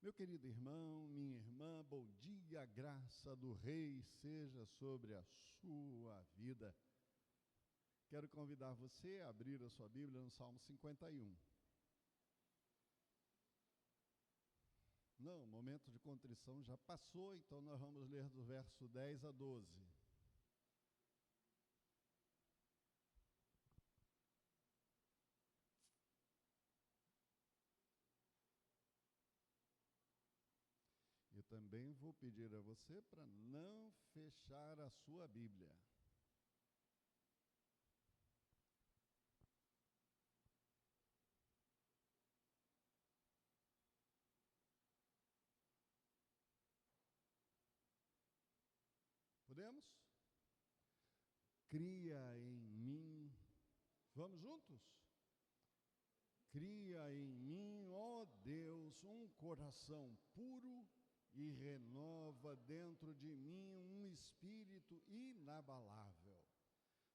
Meu querido irmão, minha irmã, bom dia, a graça do Rei seja sobre a sua vida. Quero convidar você a abrir a sua Bíblia no Salmo 51. Não, o momento de contrição já passou, então nós vamos ler do verso 10 a 12. Eu também vou pedir a você para não fechar a sua Bíblia. Podemos? Cria em mim. Vamos juntos? Cria em mim, ó Deus, um coração puro e renova dentro de mim um espírito inabalável.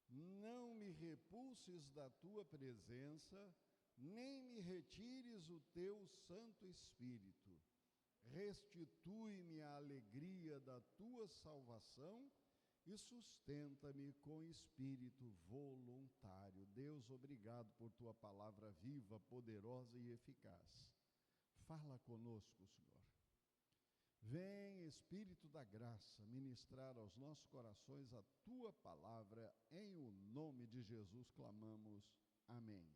Não me repulses da tua presença, nem me retires o teu Santo Espírito. Restitui-me a alegria da tua salvação e sustenta-me com espírito voluntário. Deus, obrigado por tua palavra viva, poderosa e eficaz. Fala conosco, Senhor. Vem, Espírito da graça, ministrar aos nossos corações a tua palavra. Em o nome de Jesus clamamos. Amém.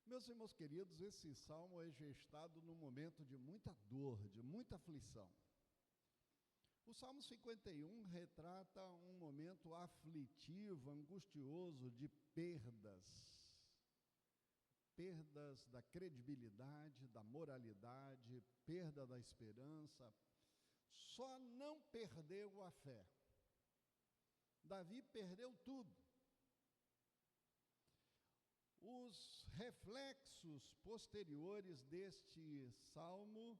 Meus irmãos queridos, esse salmo é gestado num momento de muita dor, de muita aflição. O Salmo 51 retrata um momento aflitivo, angustioso de perdas da credibilidade, da moralidade, perda da esperança. Só não perdeu a fé. Davi perdeu tudo. Os reflexos posteriores deste salmo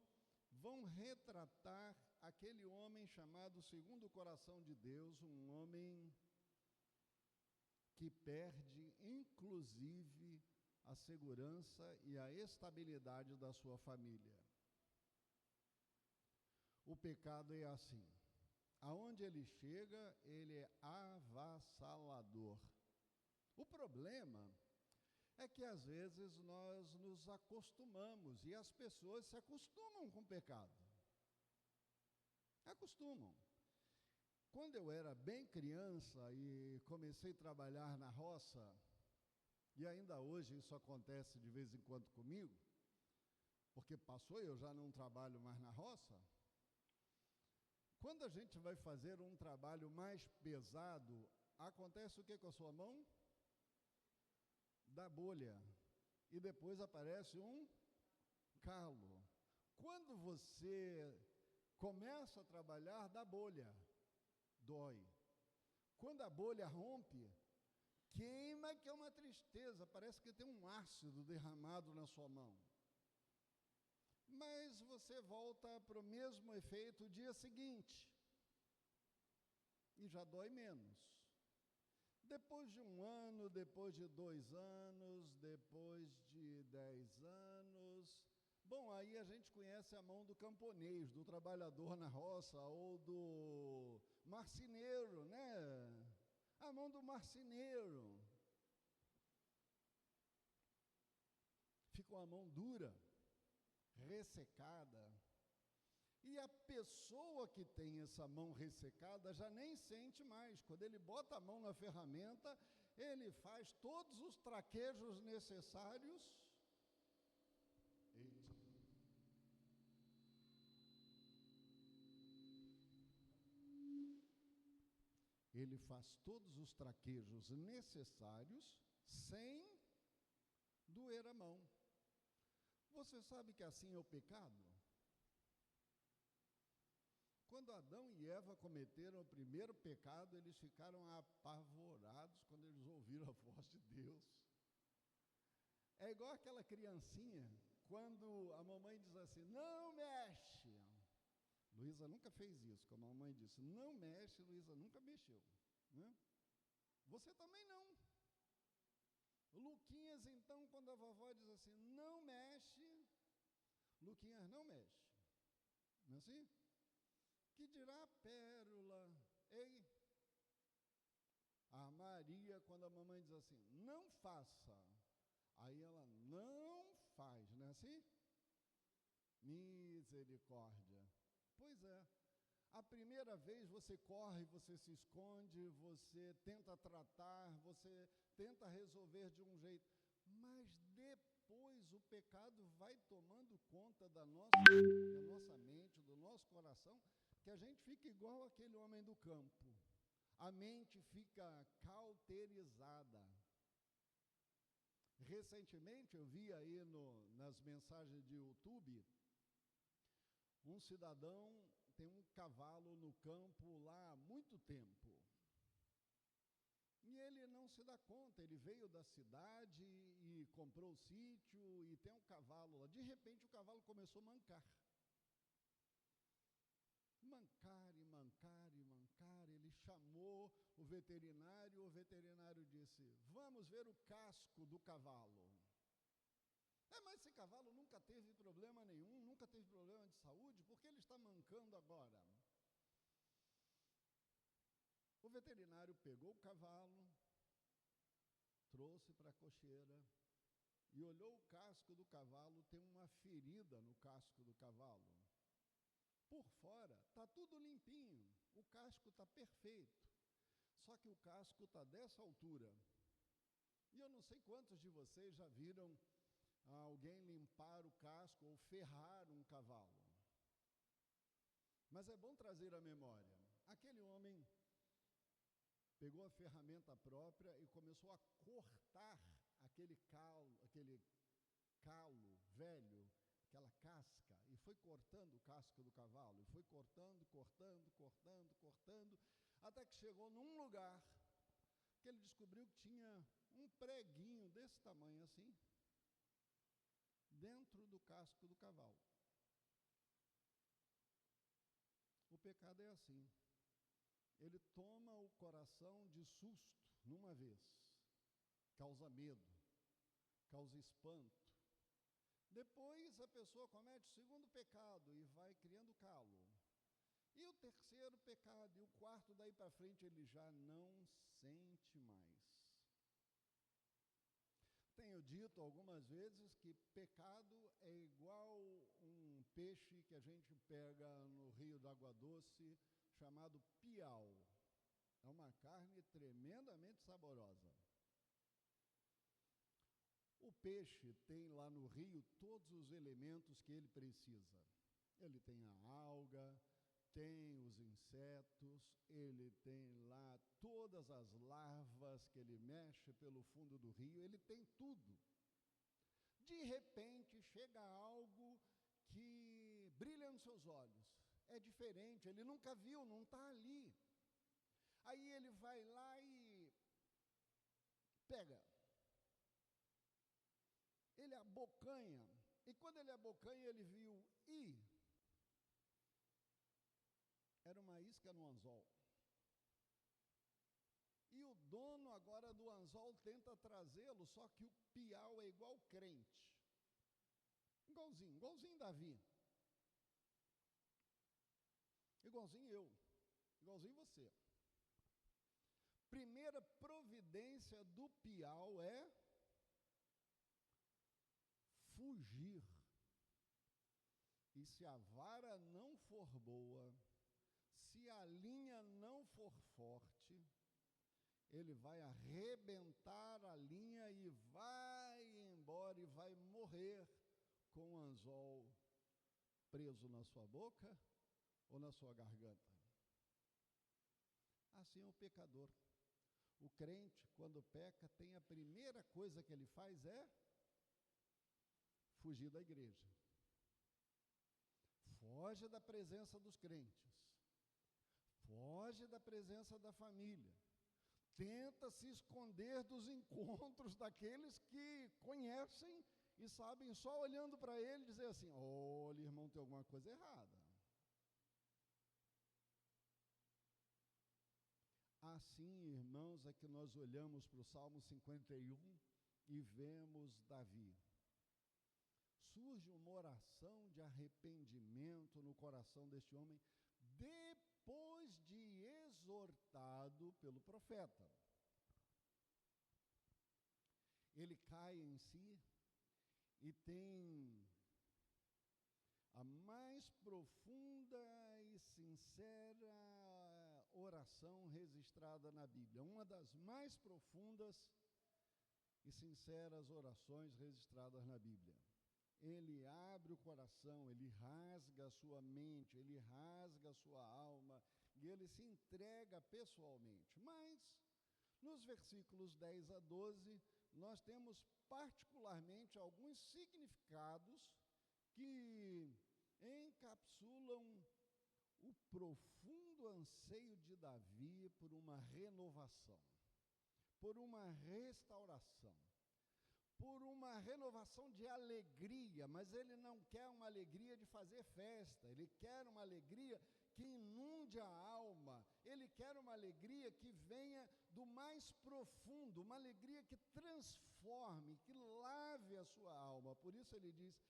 vão retratar aquele homem chamado segundo o coração de Deus, um homem que perde, inclusive, a segurança e a estabilidade da sua família. O pecado é assim. Aonde ele chega, ele é avassalador. O problema é que às vezes nós nos acostumamos e as pessoas se acostumam com o pecado. Acostumam. Quando eu era bem criança e comecei a trabalhar na roça, e ainda hoje isso acontece de vez em quando comigo, porque passou e eu já não trabalho mais na roça. Quando a gente vai fazer um trabalho mais pesado, acontece o que com a sua mão? Dá bolha, e depois aparece um calo. Quando você começa a trabalhar, dá bolha, dói. Quando a bolha rompe, queima, que é uma tristeza, parece que tem um ácido derramado na sua mão. Mas você volta para o mesmo efeito o dia seguinte, e já dói menos. Depois de 1 ano, depois de 2 anos, depois de 10 anos, bom, aí a gente conhece a mão do camponês, do trabalhador na roça, ou do marceneiro, né? A mão do marceneiro. Fica uma mão dura, ressecada. E a pessoa que tem essa mão ressecada já nem sente mais. Quando ele bota a mão na ferramenta, ele faz todos os traquejos necessários. Eita. Ele faz todos os traquejos necessários sem doer a mão. Você sabe que assim é o pecado? Quando Adão e Eva cometeram o primeiro pecado, eles ficaram apavorados quando eles ouviram a voz de Deus. É igual aquela criancinha, quando a mamãe diz assim, não mexe. Luísa nunca fez isso, quando a mamãe disse, não mexe, Luísa nunca mexeu, né? Você também não. O Luquinhas, então, quando a vovó diz assim, não mexe, Luquinhas não mexe. Não é assim? Que dirá a Pérola? Ei, a Maria, quando a mamãe diz assim, não faça, aí ela não faz, não é assim? Misericórdia. Pois é. A primeira vez você corre, você se esconde, você tenta tratar, você tenta resolver de um jeito, mas depois o pecado vai tomando conta da nossa mente, do nosso coração, que a gente fica igual aquele homem do campo. A mente fica cauterizada. Recentemente eu vi aí nas mensagens de YouTube, um cidadão tem um cavalo no campo lá há muito tempo. E ele não se dá conta, ele veio da cidade e comprou o sítio e tem um cavalo lá. De repente o cavalo começou a mancar. Mancar e mancar e mancar. Ele chamou o veterinário disse, vamos ver o casco do cavalo. Mas esse cavalo nunca teve problema nenhum, nunca teve problema de saúde, por que ele está mancando agora? O veterinário pegou o cavalo, trouxe para a cocheira e olhou o casco do cavalo, tem uma ferida no casco do cavalo. Por fora está tudo limpinho, o casco está perfeito, só que o casco está dessa altura. E eu não sei quantos de vocês já viram alguém limpar o casco ou ferrar um cavalo. Mas é bom trazer à memória. Aquele homem pegou a ferramenta própria e começou a cortar aquele calo velho, aquela casca, e foi cortando o casco do cavalo, e foi cortando, até que chegou num lugar que ele descobriu que tinha um preguinho desse tamanho assim, dentro do casco do cavalo. O pecado é assim. Ele toma o coração de susto numa vez, causa medo, causa espanto. Depois a pessoa comete o segundo pecado e vai criando calo. E o terceiro pecado, e o quarto daí para frente ele já não sente mais. Tenho dito algumas vezes que pecado é igual um peixe que a gente pega no rio d'Água Doce, chamado piau. É uma carne tremendamente saborosa. O peixe tem lá no rio todos os elementos que ele precisa. Ele tem a alga, tem os insetos, ele tem lá todas as larvas que ele mexe pelo fundo do rio, ele tem tudo. De repente chega algo que brilha nos seus olhos, é diferente, ele nunca viu, não está ali. Aí ele vai lá e pega, ele abocanha, e quando ele abocanha ele viu, era uma isca no anzol. E o dono agora do anzol tenta trazê-lo, só que o piau é igual crente. Igualzinho Davi. Igualzinho eu. Igualzinho você. Primeira providência do piau é fugir. E se a vara não for boa, se a linha não for forte, ele vai arrebentar a linha e vai embora e vai morrer com o anzol preso na sua boca ou na sua garganta. Assim é o pecador. O crente, quando peca, tem a primeira coisa que ele faz é fugir da igreja. Foge da presença dos crentes. Foge da presença da família. Tenta se esconder dos encontros daqueles que conhecem e sabem, só olhando para ele, dizer assim, olha, irmão, tem alguma coisa errada. Assim, irmãos, é que nós olhamos para o Salmo 51 e vemos Davi surge uma oração de arrependimento no coração deste homem, depois de exortado pelo profeta. Ele cai em si e tem a mais profunda e sincera oração registrada na Bíblia, uma das mais profundas e sinceras orações registradas na Bíblia. Ele abre o coração, ele rasga a sua mente, ele rasga a sua alma e ele se entrega pessoalmente. Mas, nos versículos 10 a 12, nós temos particularmente alguns significados que encapsulam o profundo anseio de Davi por uma renovação, por uma restauração, por uma renovação de alegria, mas ele não quer uma alegria de fazer festa, ele quer uma alegria que inunde a alma, ele quer uma alegria que venha do mais profundo, uma alegria que transforme, que lave a sua alma. Por isso ele diz: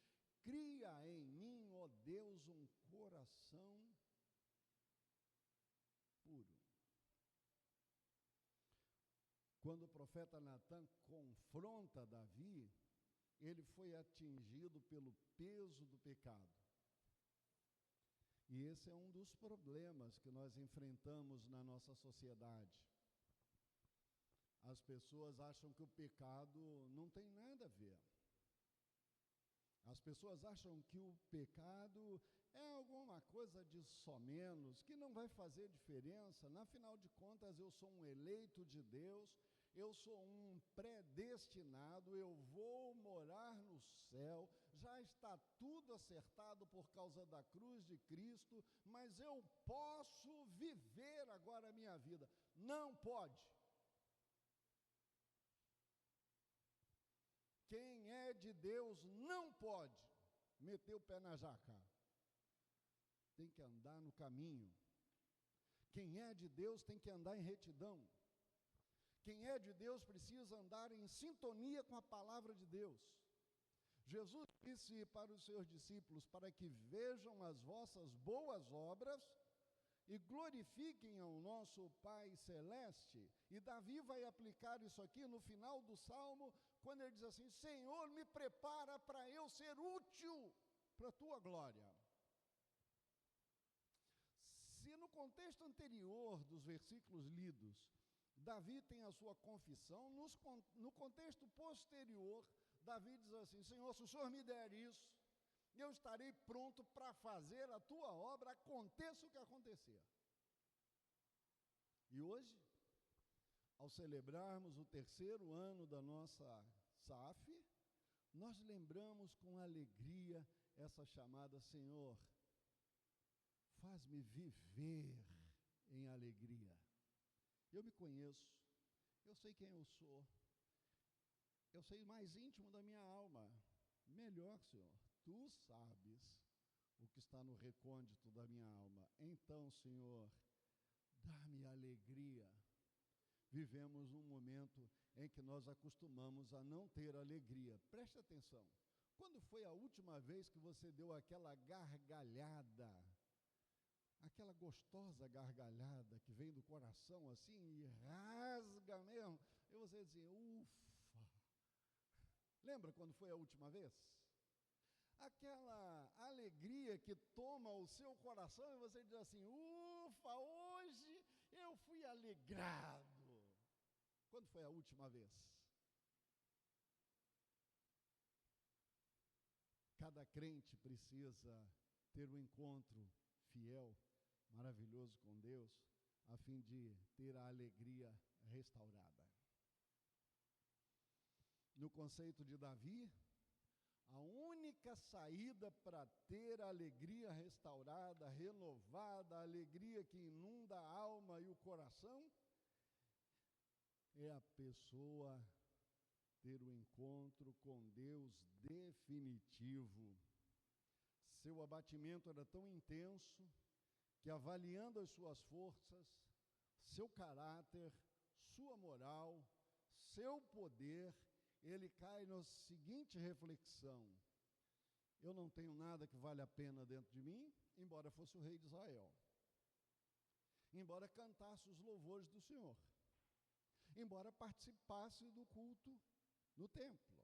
cria em mim, ó Deus, um coração puro. Quando o profeta Natã confronta Davi, ele foi atingido pelo peso do pecado. E esse é um dos problemas que nós enfrentamos na nossa sociedade. As pessoas acham que o pecado não tem nada a ver. As pessoas acham que o pecado é alguma coisa de somenos, que não vai fazer diferença. Afinal de contas, eu sou um eleito de Deus, eu sou um predestinado, eu vou morar no céu, já está tudo acertado por causa da cruz de Cristo, mas eu posso viver agora a minha vida. Não pode. Quem é de Deus não pode meter o pé na jaca. Tem que andar no caminho. Quem é de Deus tem que andar em retidão. Quem é de Deus precisa andar em sintonia com a palavra de Deus. Jesus disse para os seus discípulos: para que vejam as vossas boas obras e glorifiquem ao nosso Pai Celeste. E Davi vai aplicar isso aqui no final do Salmo, quando ele diz assim: Senhor, me prepara para eu ser útil para a tua glória. Se no contexto anterior dos versículos lidos, Davi tem a sua confissão, no contexto posterior, Davi diz assim: Senhor, se o Senhor me der isso, eu estarei pronto para fazer a tua obra, aconteça o que acontecer. E hoje, ao celebrarmos o 3º ano da nossa SAF, nós lembramos com alegria essa chamada: Senhor, faz-me viver em alegria. Eu me conheço, eu sei quem eu sou, eu sei o mais íntimo da minha alma. Melhor, Senhor, tu sabes o que está no recôndito da minha alma. Então, Senhor, dá-me alegria. Vivemos um momento em que nós acostumamos a não ter alegria. Preste atenção. Quando foi a última vez que você deu aquela gargalhada, aquela gostosa gargalhada que vem do coração assim e rasga mesmo, e você dizia: ufa. Lembra quando foi a última vez? Aquela alegria que toma o seu coração e você diz assim: ufa, hoje eu fui alegrado. Quando foi a última vez? Cada crente precisa ter um encontro fiel, maravilhoso com Deus, a fim de ter a alegria restaurada. No conceito de Davi, a única saída para ter a alegria restaurada, renovada, a alegria que inunda a alma e o coração, é a pessoa ter o encontro com Deus definitivo. Seu abatimento era tão intenso que, avaliando as suas forças, seu caráter, sua moral, seu poder, ele cai na seguinte reflexão: eu não tenho nada que vale a pena dentro de mim, embora fosse o rei de Israel. Embora cantasse os louvores do Senhor. Embora participasse do culto no templo.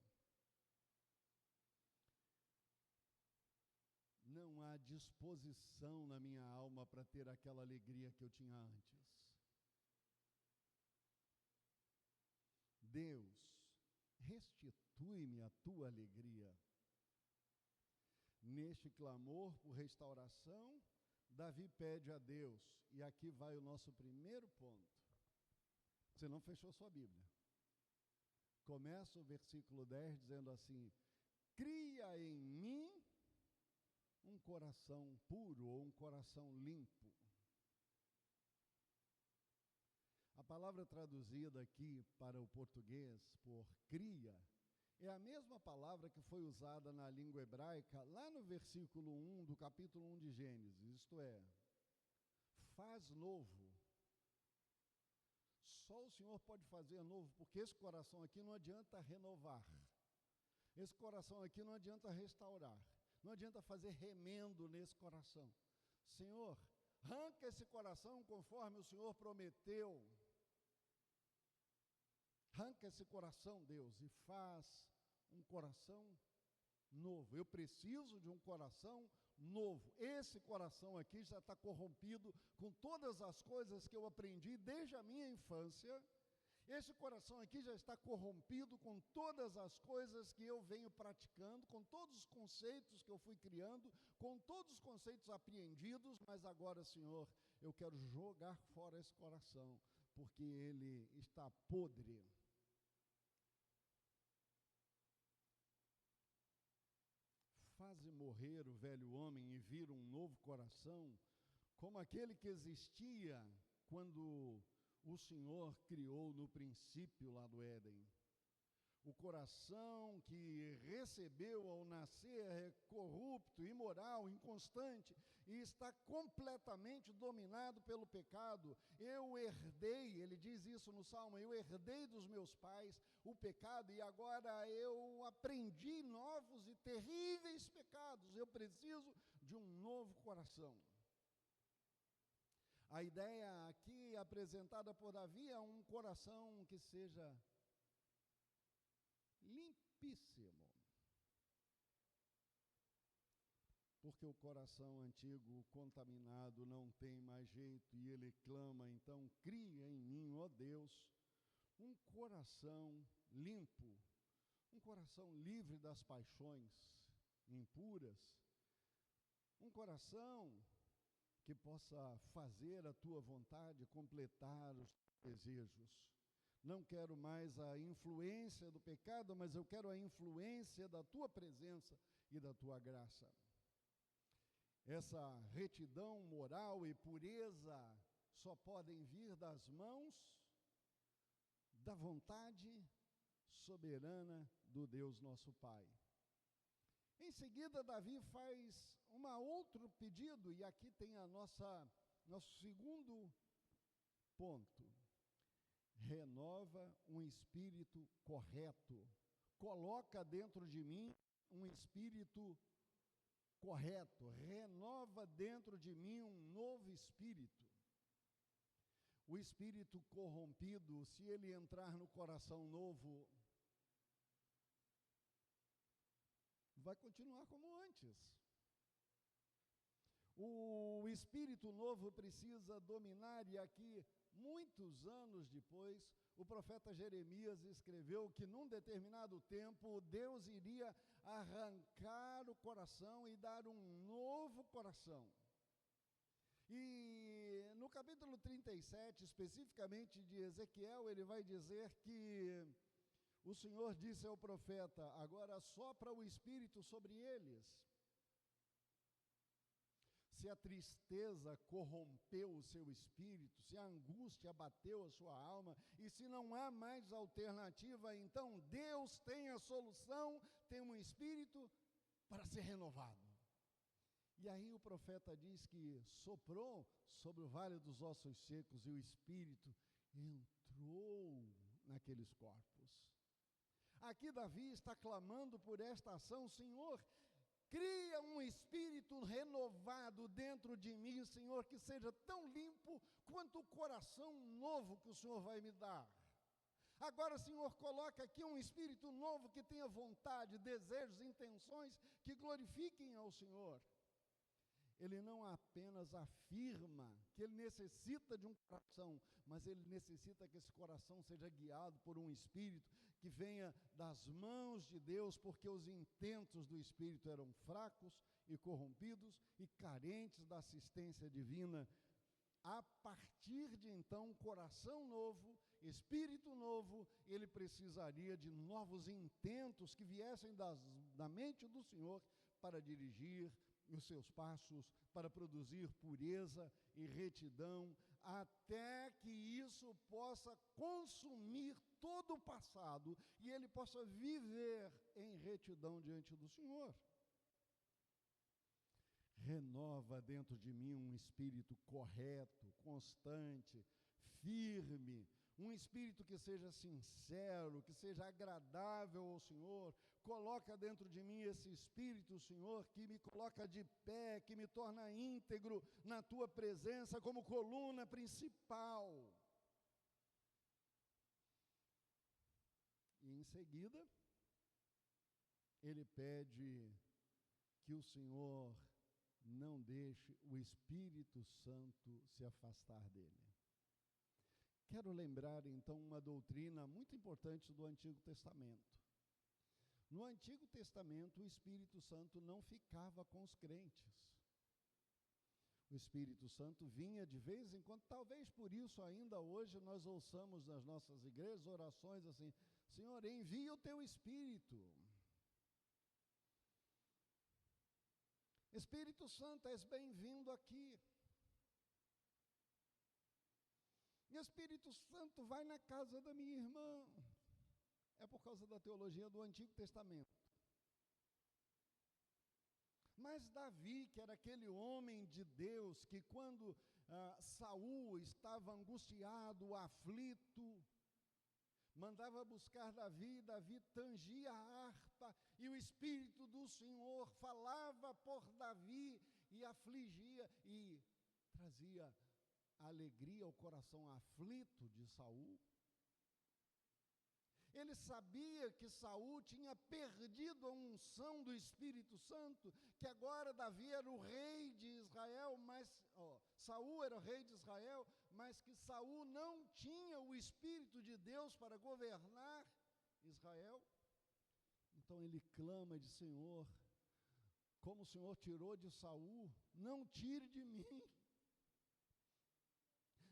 Não há disposição na minha alma para ter aquela alegria que eu tinha antes. Deus, restitui-me a tua alegria. Neste clamor por restauração, Davi pede a Deus, e aqui vai o nosso primeiro ponto. Você não fechou sua Bíblia. Começa o versículo 10 dizendo assim: cria em mim um coração puro ou um coração limpo. A palavra traduzida aqui para o português por cria é a mesma palavra que foi usada na língua hebraica lá no versículo 1 do capítulo 1 de Gênesis, isto é, faz novo. Só o Senhor pode fazer novo, porque esse coração aqui não adianta renovar. Esse coração aqui não adianta restaurar. Não adianta fazer remendo nesse coração. Senhor, arranca esse coração conforme o Senhor prometeu. Arranca esse coração, Deus, e faz um coração novo. Eu preciso de um coração novo. Esse coração aqui já está corrompido com todas as coisas que eu aprendi desde a minha infância. Esse coração aqui já está corrompido com todas as coisas que eu venho praticando, com todos os conceitos que eu fui criando, com todos os conceitos apreendidos, mas agora, Senhor, eu quero jogar fora esse coração, porque ele está podre. Faze morrer o velho homem e vir um novo coração, como aquele que existia quando o Senhor criou no princípio lá do Éden. O coração que recebeu ao nascer é corrupto, imoral, inconstante e está completamente dominado pelo pecado. Eu herdei, ele diz isso no Salmo, eu herdei dos meus pais o pecado e agora eu aprendi novos e terríveis pecados. Eu preciso de um novo coração. A ideia aqui apresentada por Davi é um coração que seja limpíssimo. Porque o coração antigo, contaminado, não tem mais jeito e ele clama, então, cria em mim, ó Deus, um coração limpo, um coração livre das paixões impuras, um coração que possa fazer a tua vontade, completar os desejos. Não quero mais a influência do pecado, mas eu quero a influência da tua presença e da tua graça. Essa retidão moral e pureza só podem vir das mãos da vontade soberana do Deus nosso Pai. Em seguida, Davi faz outro pedido, e aqui tem nosso segundo ponto. Renova um espírito correto. Coloca dentro de mim um espírito correto. Renova dentro de mim um novo espírito. O espírito corrompido, se ele entrar no coração novo, vai continuar como antes. O espírito novo precisa dominar, e aqui, muitos anos depois, o profeta Jeremias escreveu que num determinado tempo Deus iria arrancar o coração e dar um novo coração. E no capítulo 37, especificamente de Ezequiel, ele vai dizer que o Senhor disse ao profeta: agora sopra o Espírito sobre eles. Se a tristeza corrompeu o seu espírito, se a angústia abateu a sua alma, e se não há mais alternativa, então Deus tem a solução, tem um espírito para ser renovado. E aí o profeta diz que soprou sobre o vale dos ossos secos e o espírito entrou naqueles corpos. Aqui Davi está clamando por esta ação: Senhor, Cria um espírito renovado dentro de mim, Senhor, que seja tão limpo quanto o coração novo que o Senhor vai me dar. Agora, Senhor, coloca aqui um espírito novo que tenha vontade, desejos, intenções que glorifiquem ao Senhor. Ele não apenas afirma que ele necessita de um coração, mas ele necessita que esse coração seja guiado por um espírito que venha das mãos de Deus, porque os intentos do espírito eram fracos e corrompidos e carentes da assistência divina. A partir de então, coração novo, espírito novo, ele precisaria de novos intentos que viessem da mente do Senhor para dirigir os seus passos, para produzir pureza e retidão, até que isso possa consumir todo o passado e ele possa viver em retidão diante do Senhor. Renova dentro de mim um espírito correto, constante, firme, um espírito que seja sincero, que seja agradável ao Senhor. Coloca dentro de mim esse espírito, Senhor, que me coloca de pé, que me torna íntegro na tua presença como coluna principal. E em seguida, ele pede que o Senhor não deixe o Espírito Santo se afastar dele. Quero lembrar então uma doutrina muito importante do Antigo Testamento. No Antigo Testamento, o Espírito Santo não ficava com os crentes. O Espírito Santo vinha de vez em quando, talvez por isso ainda hoje nós ouçamos nas nossas igrejas orações assim: Senhor, envia o teu Espírito. Espírito Santo, és bem-vindo aqui. Espírito Santo, vai na casa da minha irmã. É por causa da teologia do Antigo Testamento. Mas Davi, que era aquele homem de Deus, que quando Saul estava angustiado, aflito, mandava buscar Davi, Davi tangia a harpa, e o Espírito do Senhor falava por Davi, e afligia, e trazia alegria ao coração aflito de Saul. Ele sabia que Saul tinha perdido a unção do Espírito Santo, que agora Davi era o rei de Israel, mas Saul era o rei de Israel, mas que Saul não tinha o Espírito de Deus para governar Israel. Então ele clama de Senhor, como o Senhor tirou de Saul, não tire de mim.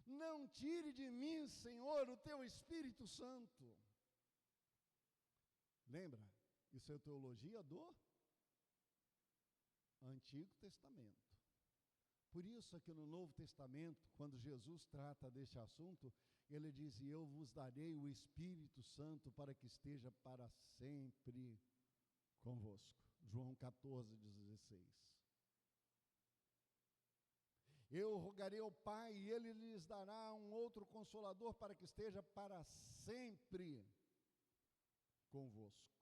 Não tire de mim, Senhor, o teu Espírito Santo. Lembra? Isso é teologia do Antigo Testamento. Por isso é que no Novo Testamento, quando Jesus trata deste assunto, ele diz: e eu vos darei o Espírito Santo para que esteja para sempre convosco. João 14:16. Eu rogarei ao Pai e Ele lhes dará um outro Consolador para que esteja para sempre convosco.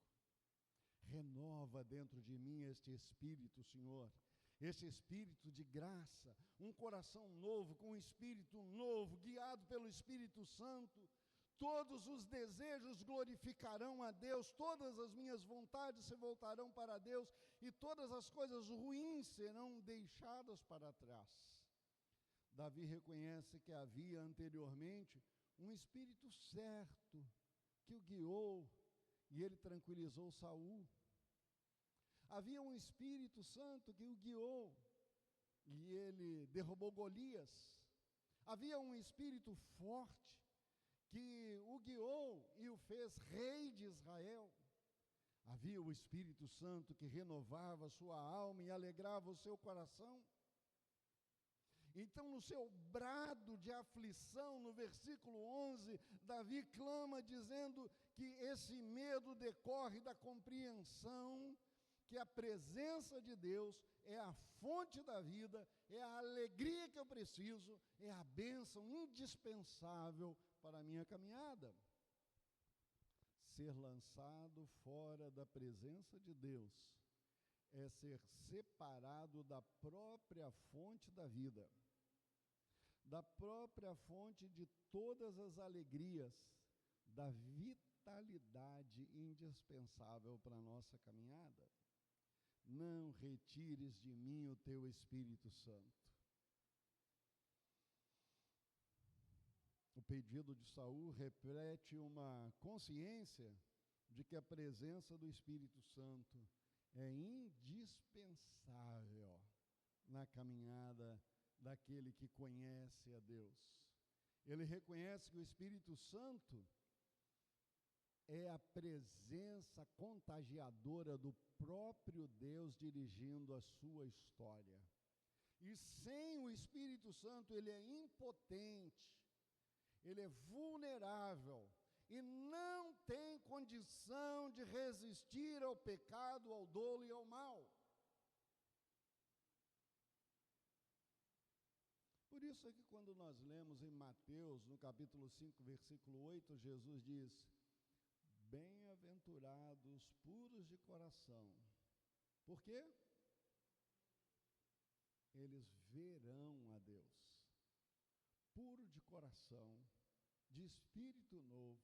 Renova dentro de mim este Espírito, Senhor, este Espírito de graça, um coração novo, com um Espírito novo, guiado pelo Espírito Santo. Todos os desejos glorificarão a Deus, todas as minhas vontades se voltarão para Deus e todas as coisas ruins serão deixadas para trás. Davi reconhece que havia anteriormente um espírito certo que o guiou e ele tranquilizou Saul. Havia um Espírito Santo que o guiou e ele derrubou Golias. Havia um espírito forte que o guiou e o fez rei de Israel. Havia o Espírito Santo que renovava sua alma e alegrava o seu coração. Então, no seu brado de aflição, no versículo 11, Davi clama dizendo que esse medo decorre da compreensão que a presença de Deus é a fonte da vida, é a alegria que eu preciso, é a bênção indispensável para a minha caminhada. Ser lançado fora da presença de Deus é ser separado da própria fonte da vida, da própria fonte de todas as alegrias, da vitalidade indispensável para a nossa caminhada. Não retires de mim o teu Espírito Santo. O pedido de Saul reflete uma consciência de que a presença do Espírito Santo é indispensável na caminhada daquele que conhece a Deus. Ele reconhece que o Espírito Santo é a presença contagiadora do próprio Deus dirigindo a sua história. E sem o Espírito Santo ele é impotente, ele é vulnerável e não tem condição de resistir ao pecado, ao dolo e ao mal. Por isso é que quando nós lemos em Mateus, no capítulo 5, versículo 8, Jesus diz: bem-aventurados puros de coração. Por quê? Eles verão a Deus. Puro de coração, de espírito novo,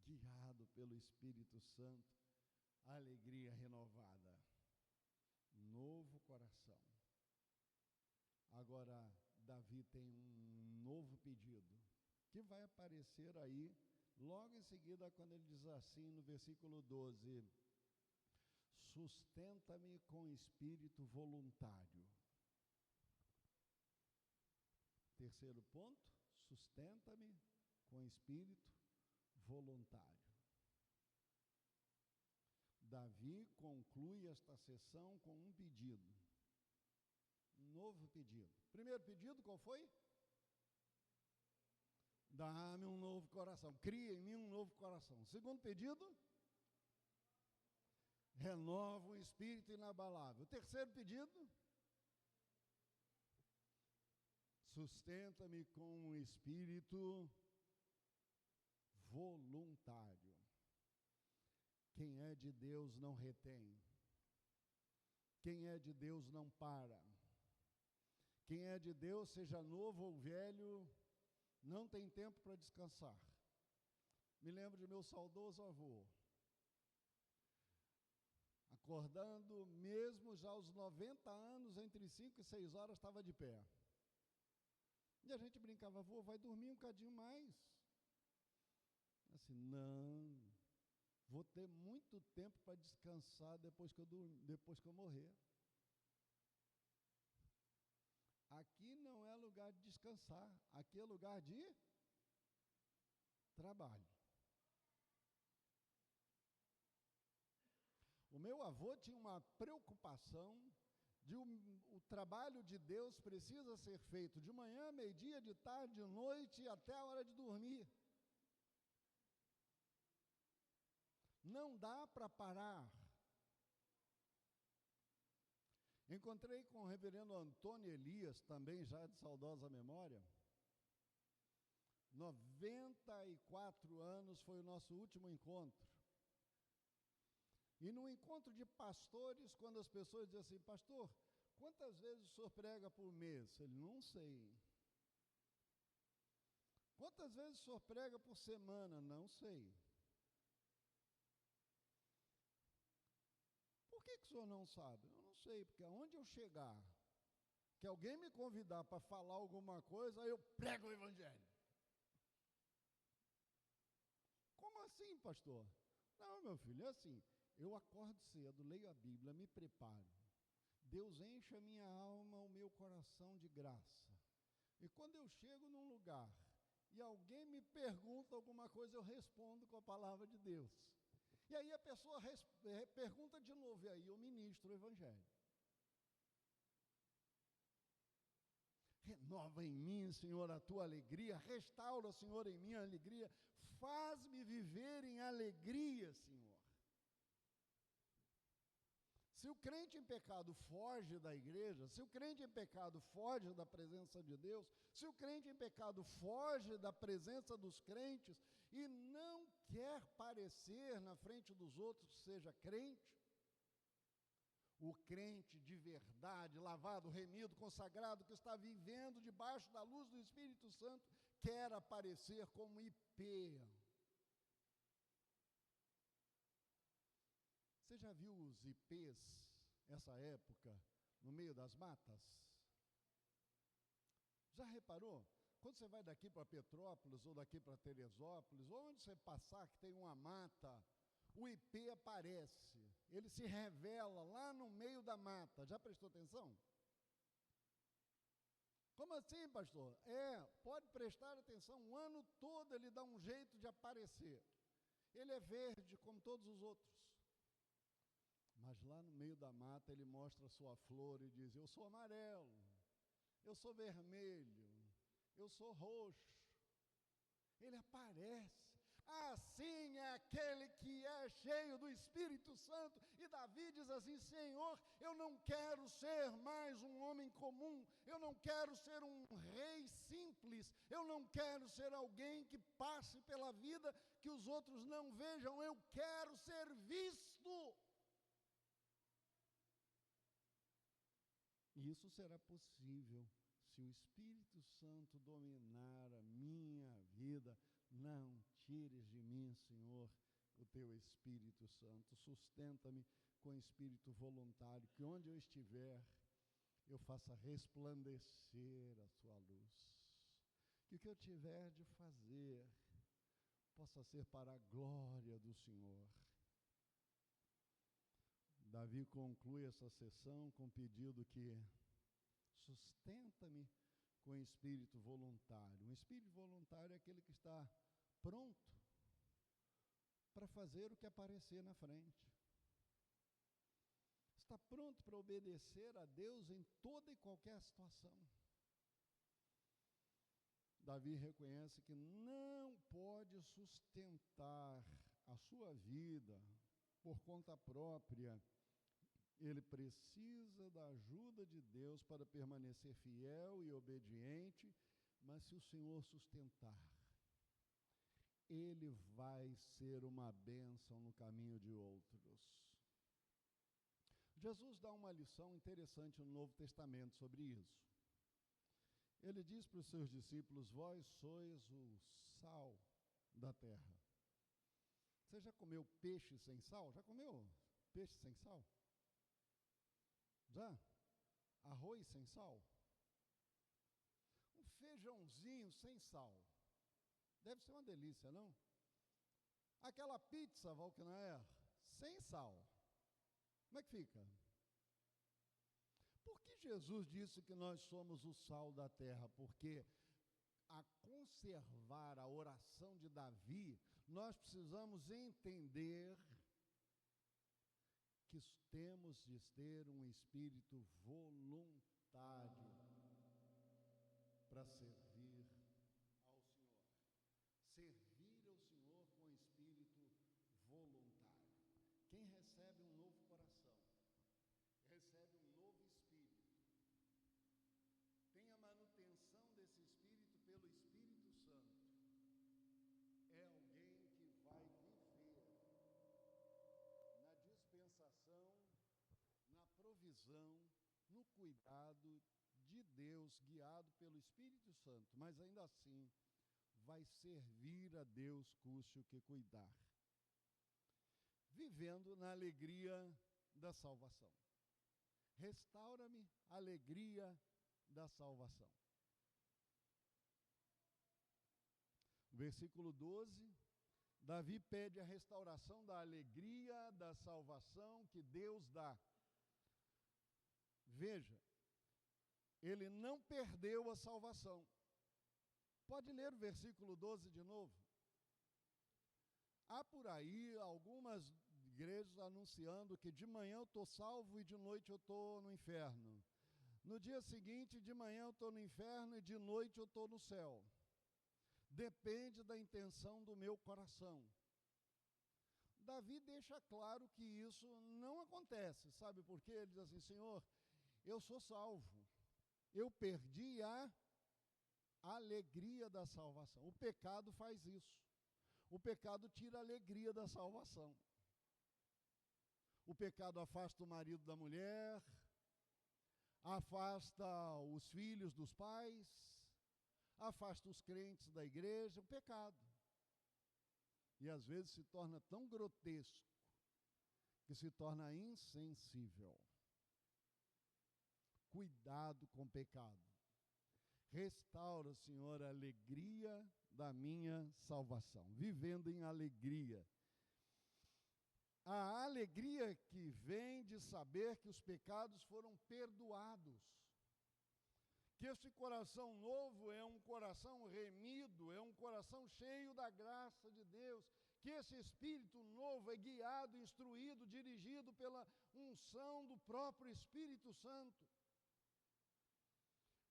guiado pelo Espírito Santo, alegria renovada, novo coração. Agora, Davi tem um novo pedido, que vai aparecer aí, logo em seguida, quando ele diz assim, no versículo 12, sustenta-me com espírito voluntário. Terceiro ponto, sustenta-me com espírito voluntário. Davi conclui esta sessão com um pedido, um novo pedido. Primeiro pedido, qual foi? Dá-me um novo coração, cria em mim um novo coração. Segundo pedido, renova um espírito inabalável. Terceiro pedido, sustenta-me com um espírito voluntário. Quem é de Deus não retém. Quem é de Deus não para. Quem é de Deus, seja novo ou velho, não tem tempo para descansar. Me lembro de meu saudoso avô, acordando mesmo já aos 90 anos, entre 5 e 6 horas, estava de pé. E a gente brincava: avô, vai dormir um cadinho mais. Assim, não, vou ter muito tempo para descansar depois que eu morrer. Aqui não é lugar de descansar, aqui é lugar de trabalho. O meu avô tinha uma preocupação de o trabalho de Deus precisa ser feito de manhã, meio-dia, de tarde, de noite, até a hora de dormir. Não dá para parar. Encontrei com o reverendo Antônio Elias, também já de saudosa memória. 94 anos foi o nosso último encontro. E no encontro de pastores, quando as pessoas dizem assim: pastor, quantas vezes o senhor prega por mês? Ele: não sei. Quantas vezes o senhor prega por semana? Não sei. Por que o senhor não sabe? Eu não sei, porque aonde eu chegar, que alguém me convidar para falar alguma coisa, aí eu prego o evangelho. Como assim, pastor? Não, meu filho, é assim, eu acordo cedo, leio a Bíblia, me preparo. Deus enche a minha alma, o meu coração de graça. E quando eu chego num lugar e alguém me pergunta alguma coisa, eu respondo com a palavra de Deus. E aí a pessoa pergunta de novo, e aí eu ministro o evangelho. Renova em mim, Senhor, a tua alegria, restaura, Senhor, em mim a alegria, faz-me viver em alegria, Senhor. Se o crente em pecado foge da igreja, se o crente em pecado foge da presença de Deus, se o crente em pecado foge da presença dos crentes e não quer parecer na frente dos outros que seja crente, O crente de verdade, lavado, remido, consagrado, que está vivendo debaixo da luz do Espírito Santo, quer aparecer como IP. Você já viu os IPs, essa época, no meio das matas? Já reparou? Quando você vai daqui para Petrópolis, ou daqui para Teresópolis, ou onde você passar que tem uma mata, o IP aparece, ele se revela lá no meio da mata. Já prestou atenção? Como assim, pastor? Pode prestar atenção, o ano todo ele dá um jeito de aparecer. Ele é verde como todos os outros. Mas lá no meio da mata ele mostra a sua flor e diz: eu sou amarelo, eu sou vermelho, eu sou roxo. Ele aparece. Assim é aquele que é cheio do Espírito Santo. E Davi diz assim: Senhor, eu não quero ser mais um homem comum, eu não quero ser um rei simples, eu não quero ser alguém que passe pela vida que os outros não vejam, eu quero ser visto. E isso será possível se o Espírito Santo dominar a minha vida. Não tires de mim, Senhor, o teu Espírito Santo. Sustenta-me com espírito voluntário, que onde eu estiver, eu faça resplandecer a tua luz. Que o que eu tiver de fazer possa ser para a glória do Senhor. Davi conclui essa sessão com o pedido que sustenta-me com espírito voluntário. Um espírito voluntário é aquele que está pronto para fazer o que aparecer na frente. Está pronto para obedecer a Deus em toda e qualquer situação. Davi reconhece que não pode sustentar a sua vida por conta própria. Ele precisa da ajuda de Deus para permanecer fiel e obediente, mas se o Senhor sustentar, ele vai ser uma bênção no caminho de outros. Jesus dá uma lição interessante no Novo Testamento sobre isso. Ele diz para os seus discípulos: vós sois o sal da terra. Você já comeu peixe sem sal? Já comeu peixe sem sal? Já? Arroz sem sal? Um feijãozinho sem sal. Deve ser uma delícia, não? Aquela pizza, Valquinaer, sem sal. Como é que fica? Por que Jesus disse que nós somos o sal da terra? Porque a conservar a oração de Davi, nós precisamos entender que temos de ter um espírito voluntário para servir ao Senhor. Servir ao Senhor com espírito voluntário. Quem recebe um novo coração, recebe um novo espírito, tem a manutenção desse espírito pelo Espírito Santo, é alguém que vai viver na dispensação, na provisão, no cuidado de Deus, guiado pelo Espírito Santo, mas ainda assim vai servir a Deus, custe o que cuidar, vivendo na alegria da salvação. Restaura-me a alegria da salvação. Versículo 12, Davi pede a restauração da alegria da salvação que Deus dá. Veja, ele não perdeu a salvação. Pode ler o versículo 12 de novo. Há por aí algumas igrejas anunciando que de manhã eu estou salvo e de noite eu estou no inferno. No dia seguinte, de manhã eu estou no inferno e de noite eu estou no céu. Depende da intenção do meu coração. Davi deixa claro que isso não acontece. Sabe por quê? Ele diz assim: Senhor, eu sou salvo. Eu perdi a alegria da salvação. O pecado faz isso. O pecado tira a alegria da salvação. O pecado afasta o marido da mulher, afasta os filhos dos pais, afasta os crentes da igreja, o pecado. E às vezes se torna tão grotesco que se torna insensível. Cuidado com o pecado. Restaura, Senhor, a alegria da minha salvação, vivendo em alegria. A alegria que vem de saber que os pecados foram perdoados. Que esse coração novo é um coração remido, é um coração cheio da graça de Deus. Que esse espírito novo é guiado, instruído, dirigido pela unção do próprio Espírito Santo.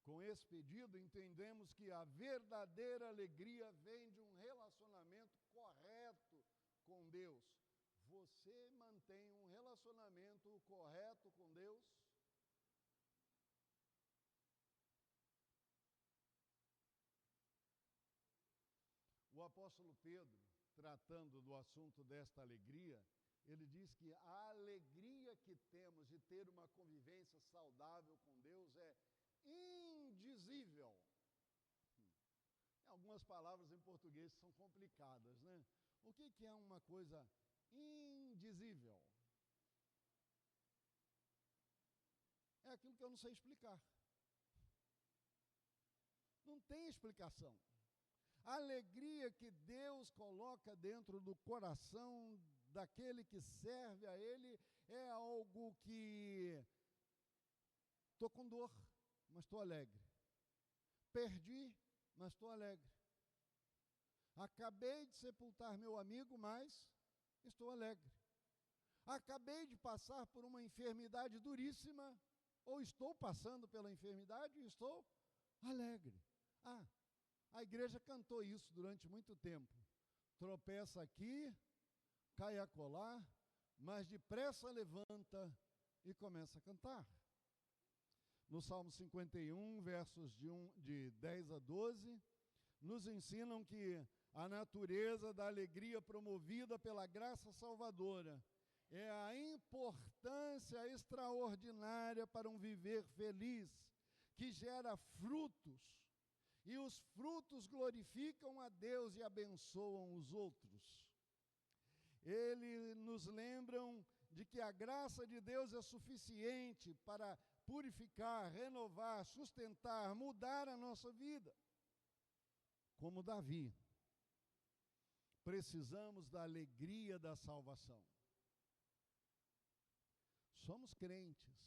Com esse pedido, entendemos que a verdadeira alegria vem de um relacionamento correto com Deus. Você mantém um relacionamento correto com Deus? O apóstolo Pedro, tratando do assunto desta alegria, ele diz que a alegria que temos de ter uma convivência saudável com Deus é indizível. Algumas palavras em português são complicadas, né? O que é uma coisa indizível? É aquilo que eu não sei explicar. Não tem explicação. A alegria que Deus coloca dentro do coração daquele que serve a Ele é algo que estou com dor, mas estou alegre. Perdi, mas estou alegre. Acabei de sepultar meu amigo, mas estou alegre. Acabei de passar por uma enfermidade duríssima, ou estou passando pela enfermidade e estou alegre. A igreja cantou isso durante muito tempo. Tropeça aqui, cai acolá, mas depressa levanta e começa a cantar. No Salmo 51, versos de 10 a 12, nos ensinam que a natureza da alegria promovida pela graça salvadora é a importância extraordinária para um viver feliz, que gera frutos, e os frutos glorificam a Deus e abençoam os outros. Eles nos lembram de que a graça de Deus é suficiente para purificar, renovar, sustentar, mudar a nossa vida. Como Davi, precisamos da alegria da salvação. Somos crentes,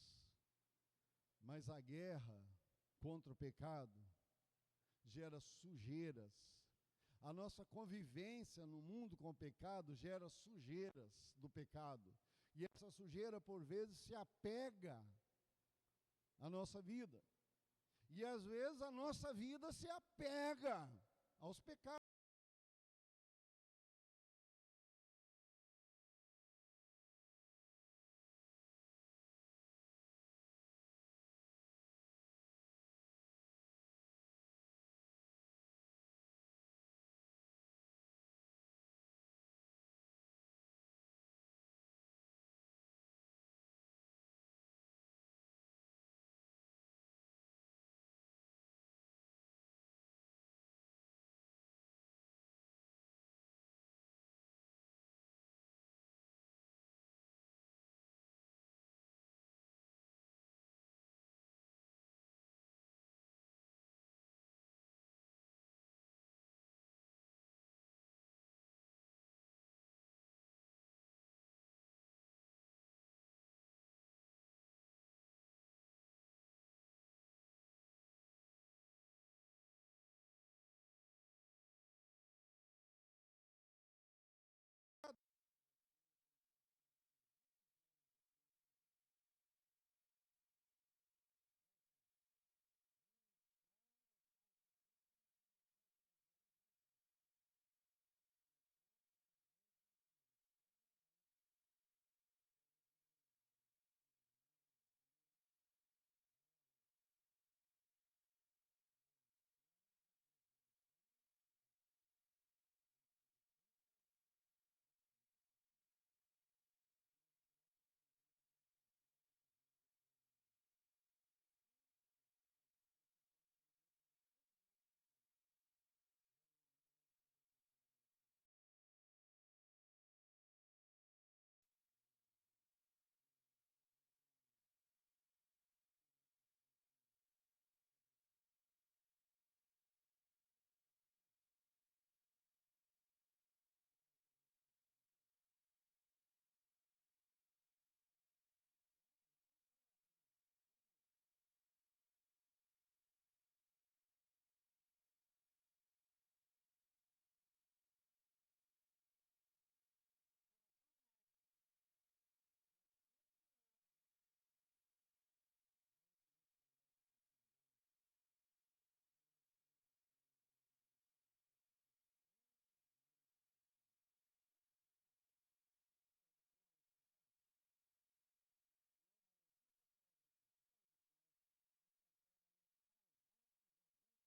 mas a guerra contra o pecado gera sujeiras. A nossa convivência no mundo com o pecado gera sujeiras do pecado. E essa sujeira, por vezes, se apega à nossa vida. E, às vezes, a nossa vida se apega aos pecados.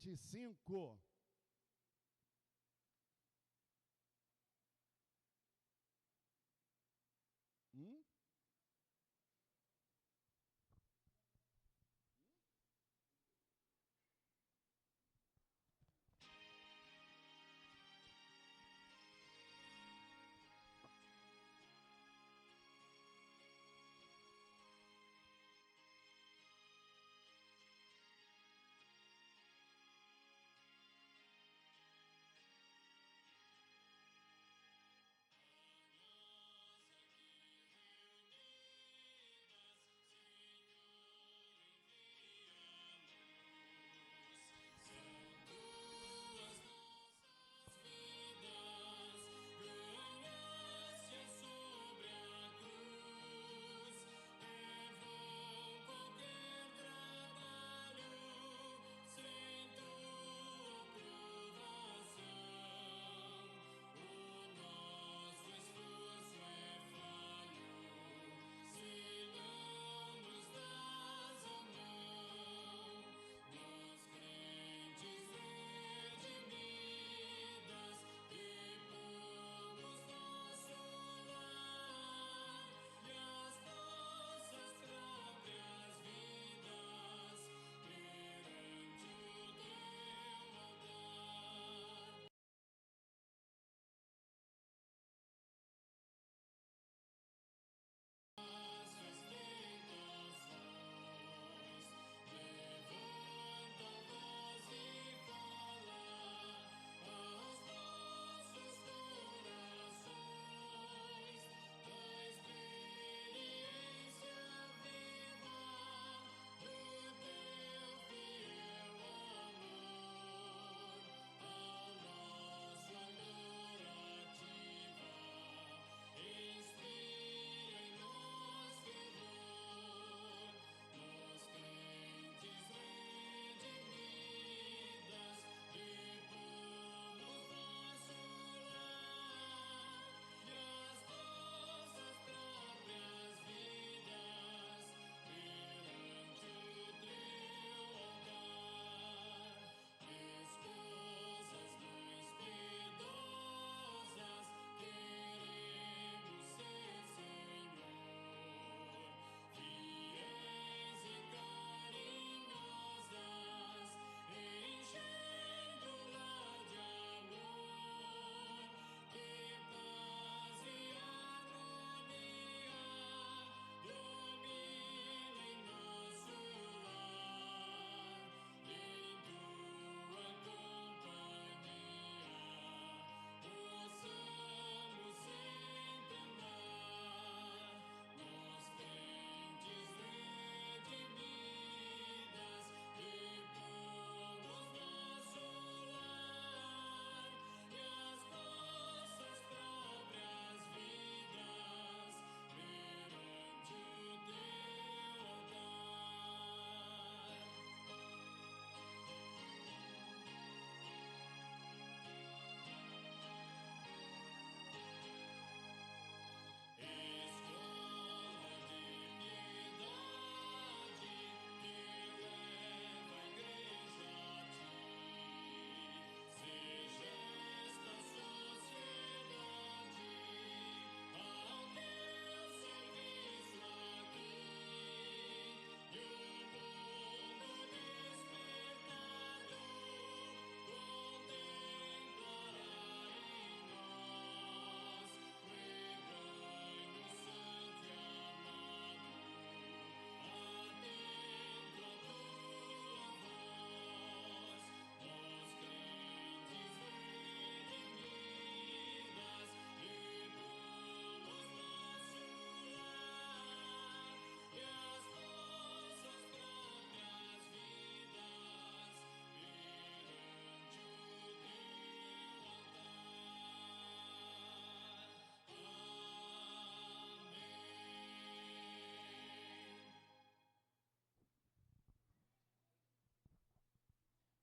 25.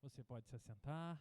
Você pode se assentar.